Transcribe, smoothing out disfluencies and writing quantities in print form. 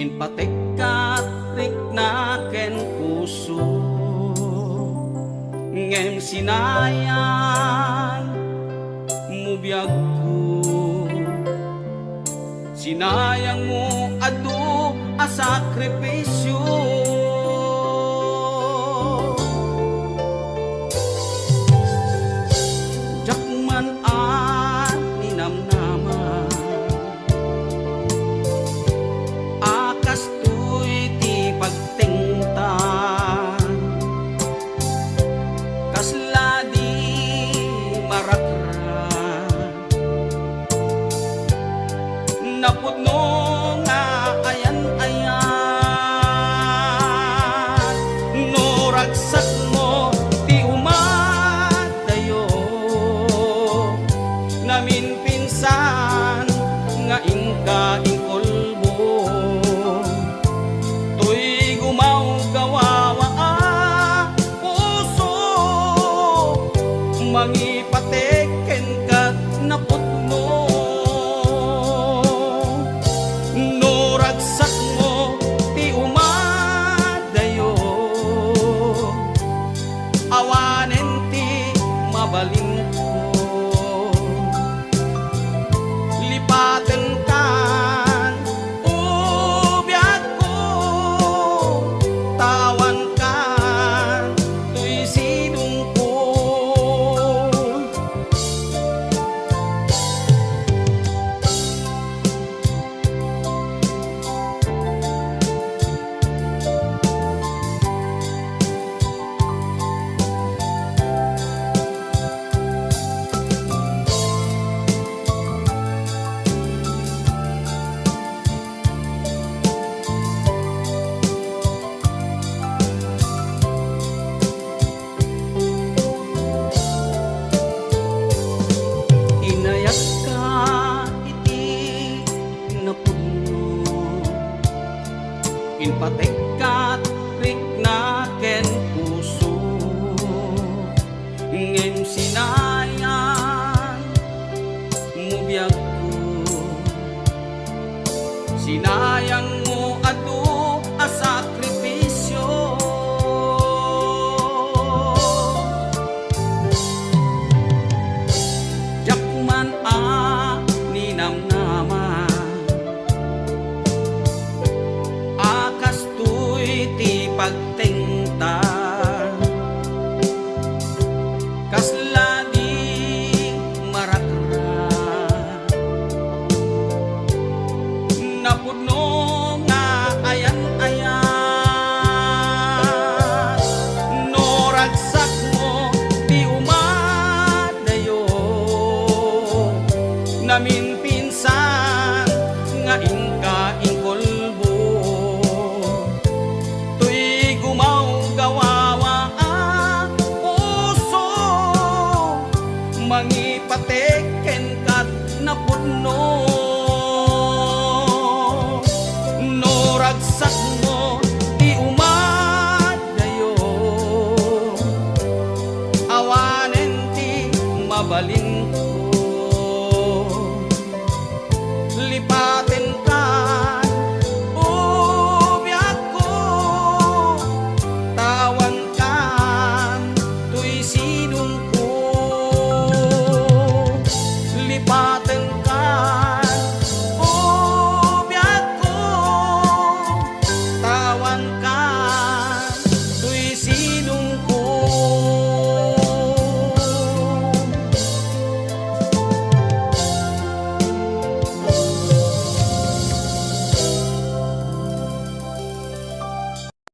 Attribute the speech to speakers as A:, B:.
A: Inpatek katrik na ken puso ngem sinayang mubiyag ko. Sinayang mo adu a sakripisyo. Jakman at ninamnaman akas tuy ti pagtingtan kasla di marakra napudno nga ayan-ayan no ragsak mo ti umadayo namin pinsan nga ingka ingkolbo tuy gumaw gawawa puso mangipateken kat napudno no ragsak mo ti umadayo awanen ti mabalin ko lipaten kan ubiyag ko tawan kan tuy sinungkol. Inayat ka iti napudno inpatek katrik na ken puso ngem sinayang mubiyag ko. Sinayang mo adu a sakripisyo. Jakman a ninamnaman akas tuy ti pagtingtan kasla di marakra napudno nga ayan-ayan no ragsak mo ti umadayo namin pinsan nga ingka ingkolbo tuy gumaw gawawa puso mangipateken kat napudno no ragsak